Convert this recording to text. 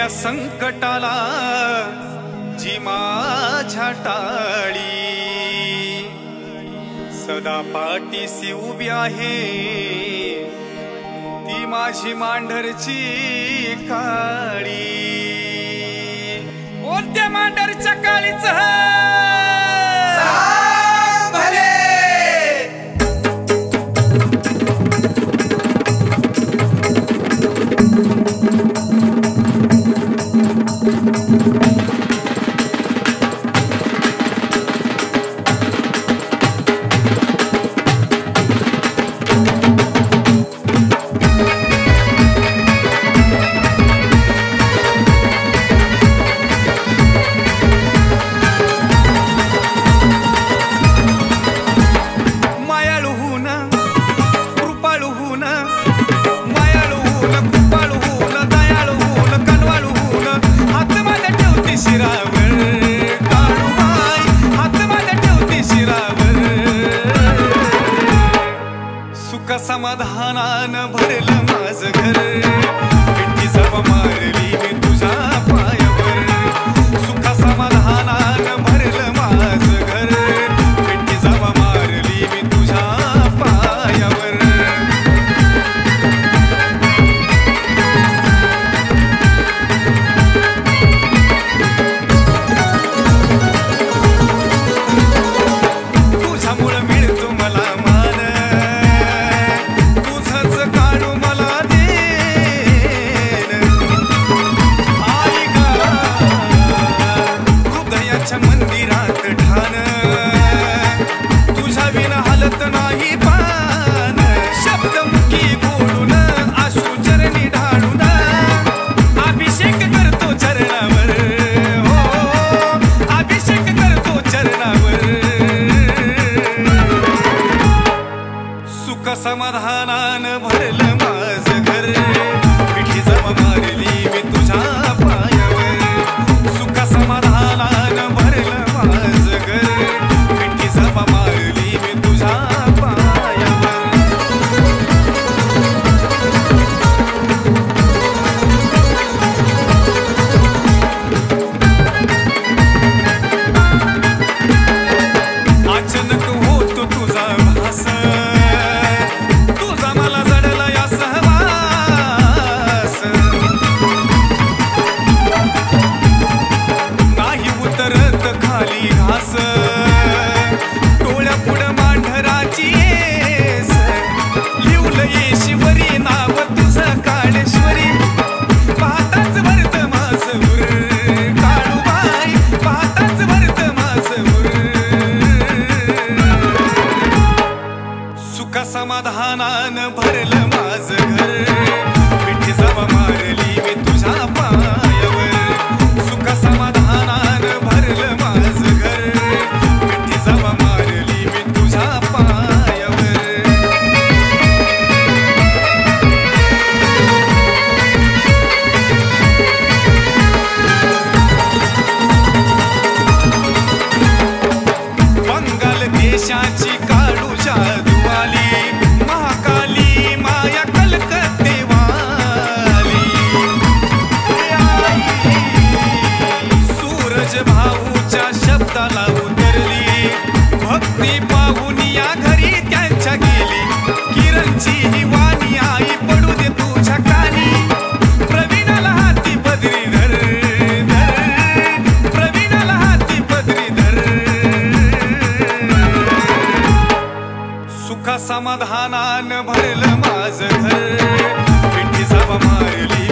आलेल्या संकटाला जी माझ्या टाळी सदा पाठीशी उभी आहे ती माझी मांढरची काळी। कोणत्या मांढरच्या काळीचं समाधानान भरलं माझं घर। विठ्ठी जप मारली मी तुझ्या पायावर सुख समाधानान भरलं माझं घर। विठ्ठी जप मारली मी तुझ्या पायावर। तुझ्यामुळं मिळतो मला मंदिरात ठाण तुझ्या विना हलत नाही पान। शब्द मुखी बोलून आशु चरणी ढाळून अभिषेक करतो चरणावर हो अभिषेक करतो चरणावर। सुख समाधानान भरलं माझं घर। विठी जप मारली मी तुझ्या पायावर सुख समाधानान भरलं माझं घर। विठी जप मारली मी तुझ्या पायावर। अचानक होतो तुझा भास तुझा मला जडला या सहवास। नाही उतरत खाली घास डोळ्या पुढं मांढराची येस। लिवलं येशीवरी नाव तुझं काळेश्वरी पाहताच भरत माझं उर काळूबाई पाहताच भरत माझं उर। सुख समाधानान भरलं माझं घर। विठी जप मारली मी तुझ्या पायावर सुख समाधानान भरलं माझं घर। विठी जप मारली मी तुझ्या पायावर। बंगाल देशाची काळू जादूवाली महाकाली माया कलकत्तेवाली सूरज भाऊच्या शब्दाला उतरली भक्ती पाहून या घरी त्यांच्या गेली। किरणची ही वाणी आई पडू दे तुझ्या कानी प्रवीणाला हाती पदरी धर धर प्रवीणाला हाती पदरी धर। सुख समाधानान भरलं माझं घर। विठी जप मारली